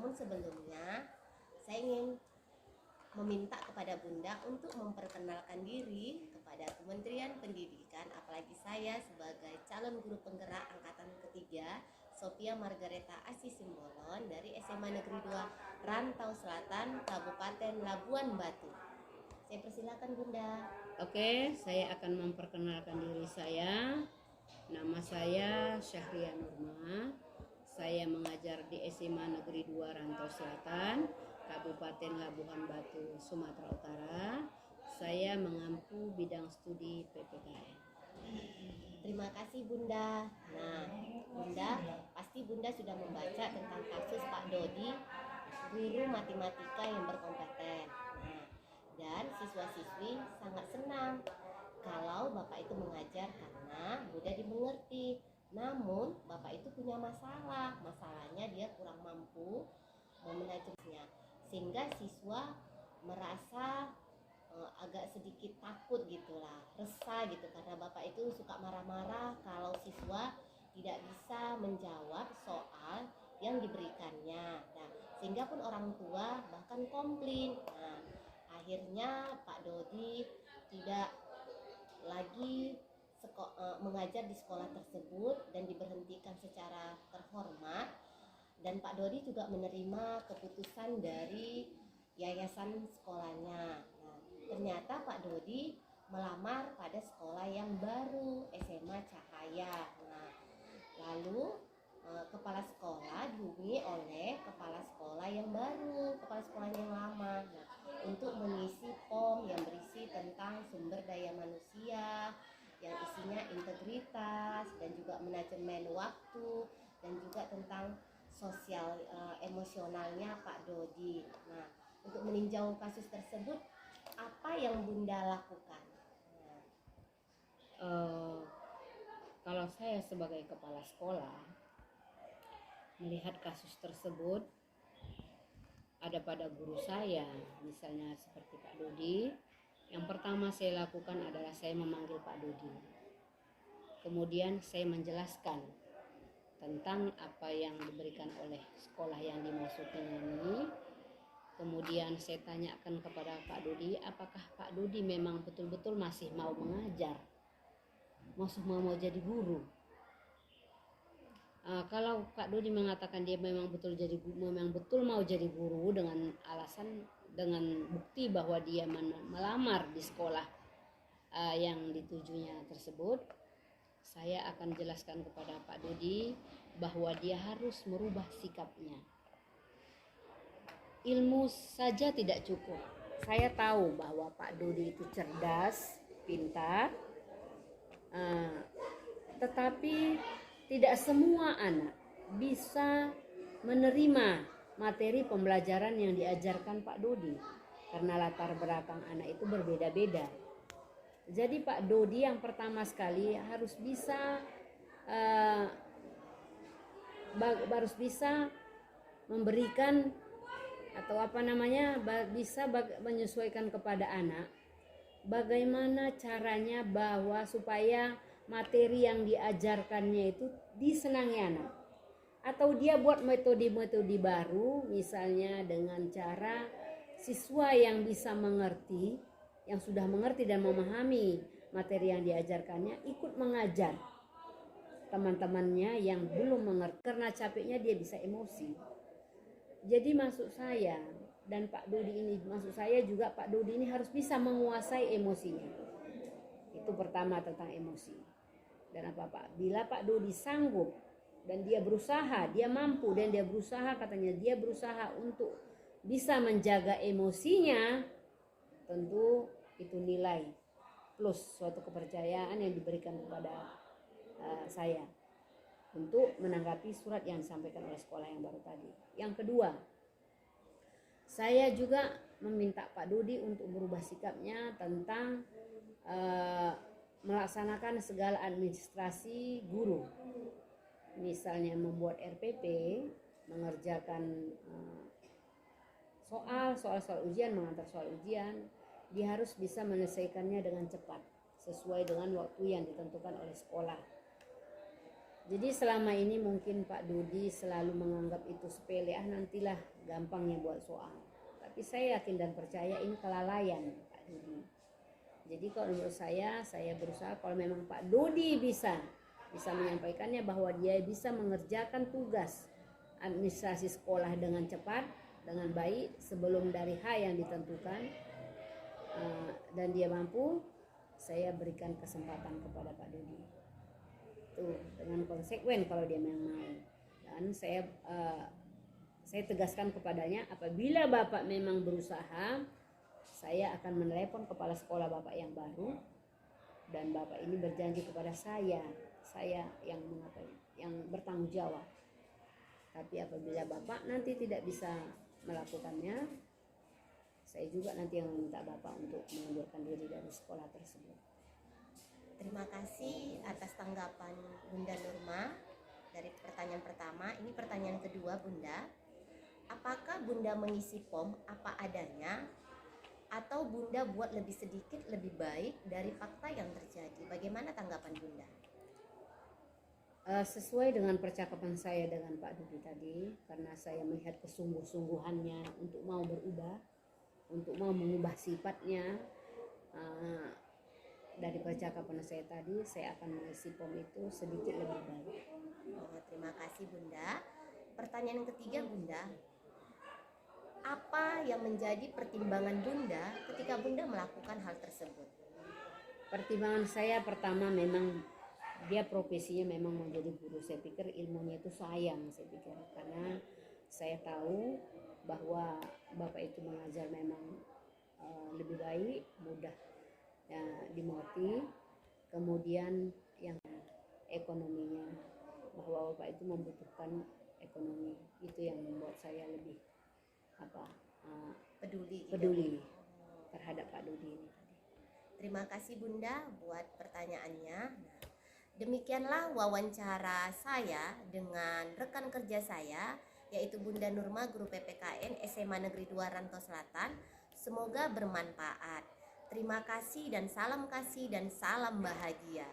Namun sebelumnya saya ingin meminta kepada Bunda untuk memperkenalkan diri kepada Kementerian Pendidikan, apalagi saya sebagai calon guru penggerak angkatan ketiga, Sophia Margareta Asih Simbolon dari SMA Negeri 2 Rantau Selatan, Kabupaten Labuan Batu. Saya persilakan Bunda. Oke, saya akan memperkenalkan diri saya. Nama saya Syahria Nurma. Saya mengajar di SMA Negeri 2 Rantau Selatan, Kabupaten Labuan Batu, Sumatera Utara. Saya mengampu bidang studi PPKN. Terima kasih Bunda. Nah, Bunda, pasti Bunda sudah membaca tentang kasus Pak Dodi, guru matematika yang berkompeten. Nah, dan siswa-siswi sangat senang kalau Bapak itu mengajar karena mudah dimengerti. Namun Bapak itu punya masalahnya dia kurang mampu memanajenya, sehingga siswa merasa agak sedikit takut gitulah, resah gitu, karena Bapak itu suka marah-marah kalau siswa tidak bisa menjawab soal yang diberikannya. Nah, sehingga pun orang tua bahkan komplain. Nah, akhirnya Pak Dodi tidak lagi mengajar di sekolah tersebut dan diberhentikan secara terhormat. Dan Pak Dodi juga menerima keputusan dari yayasan sekolahnya. Nah, ternyata Pak Dodi melamar pada sekolah yang baru, SMA Cahaya. Nah, lalu kepala sekolah dihubungi oleh kepala sekolah yang baru, kepala sekolah yang lama. Nah, untuk mengisi form yang berisi tentang sumber daya manusia, yang isinya integritas dan juga manajemen waktu, dan juga tentang sosial emosionalnya Pak Dodi. Nah, untuk meninjau kasus tersebut, apa yang Bunda lakukan? Kalau saya sebagai kepala sekolah melihat kasus tersebut ada pada guru saya, misalnya seperti Pak Dodi, yang pertama saya lakukan adalah saya memanggil Pak Dodi. Kemudian saya menjelaskan tentang apa yang diberikan oleh sekolah yang dimasukinya ini. Kemudian saya tanyakan kepada Pak Dodi, apakah Pak Dodi memang betul-betul masih mau mengajar, masih mau jadi guru. Kalau Pak Dodi mengatakan dia memang betul mau jadi guru dengan alasan, dengan bukti bahwa dia melamar di sekolah yang ditujunya tersebut, saya akan jelaskan kepada Pak Dodi bahwa dia harus merubah sikapnya. Ilmu saja tidak cukup. Saya tahu bahwa Pak Dodi itu cerdas, pintar, tetapi tidak semua anak bisa menerima materi pembelajaran yang diajarkan Pak Dodi, karena latar belakang anak itu berbeda-beda. Jadi Pak Dodi yang pertama sekali harus bisa memberikan atau bisa menyesuaikan kepada anak bagaimana caranya bahwa supaya materi yang diajarkannya itu disenangi anak. Atau dia buat metode-metode baru, misalnya dengan cara siswa yang bisa mengerti, yang sudah mengerti dan memahami materi yang diajarkannya, ikut mengajar teman-temannya yang belum mengerti, karena capeknya dia bisa emosi. Jadi maksud saya dan Pak Dodi ini, maksud saya juga Pak Dodi ini harus bisa menguasai emosinya. Itu pertama, tentang emosi. Dan bila Pak Dodi sanggup dan dia berusaha, dia mampu dan dia berusaha, katanya dia berusaha untuk bisa menjaga emosinya, tentu itu nilai plus suatu kepercayaan yang diberikan kepada saya untuk menanggapi surat yang disampaikan oleh sekolah yang baru tadi. Yang kedua, saya juga meminta Pak Dodi untuk berubah sikapnya tentang melaksanakan segala administrasi guru, misalnya membuat RPP, mengerjakan soal ujian, mengantar soal ujian, dia harus bisa menyelesaikannya dengan cepat sesuai dengan waktu yang ditentukan oleh sekolah. Jadi selama ini mungkin Pak Dodi selalu menganggap itu sepele, nantilah gampangnya buat soal. Tapi saya yakin dan percaya ini kelalaian Pak Dodi. Jadi kalau menurut saya berusaha kalau memang Pak Dodi bisa menyampaikannya bahwa dia bisa mengerjakan tugas administrasi sekolah dengan cepat, dengan baik sebelum dari H yang ditentukan, dan dia mampu, saya berikan kesempatan kepada Pak Dodi. Tuh, dengan konsekuen kalau dia memang mau. Dan saya tegaskan kepadanya, apabila Bapak memang berusaha, saya akan menelepon kepala sekolah Bapak yang baru, dan Bapak ini berjanji kepada saya yang bertanggung jawab. Tapi apabila Bapak nanti tidak bisa melakukannya, saya juga nanti yang meminta Bapak untuk mengundurkan diri dari sekolah tersebut. Terima kasih atas tanggapan Bunda Nurma dari pertanyaan pertama. Ini pertanyaan kedua, Bunda. Apakah Bunda mengisi POM apa adanya atau Bunda buat lebih sedikit lebih baik dari fakta yang terjadi? Bagaimana tanggapan Bunda? Sesuai dengan percakapan saya dengan Pak Dodi tadi, karena saya melihat kesungguh-sungguhannya untuk mau berubah, untuk mau mengubah sifatnya, dari percakapan saya tadi, saya akan mengisi POM itu sedikit lebih baik. Terima kasih Bunda. Pertanyaan yang ketiga, Bunda. Apa yang menjadi pertimbangan Bunda ketika Bunda melakukan hal tersebut? Pertimbangan saya pertama, memang dia profesinya memang menjadi guru. Saya pikir ilmunya itu sayang, saya pikir, karena saya tahu bahwa Bapak itu mengajar memang lebih baik, mudah ya, dimengerti. Kemudian yang ekonominya, bahwa Bapak itu membutuhkan ekonomi, itu yang membuat saya lebih peduli terhadap Pak Dodi ini. Terima kasih Bunda buat pertanyaannya. Demikianlah wawancara saya dengan rekan kerja saya, yaitu Bunda Nurma, guru PPKN SMA Negeri 2 Rantau Selatan. Semoga bermanfaat. Terima kasih dan salam bahagia.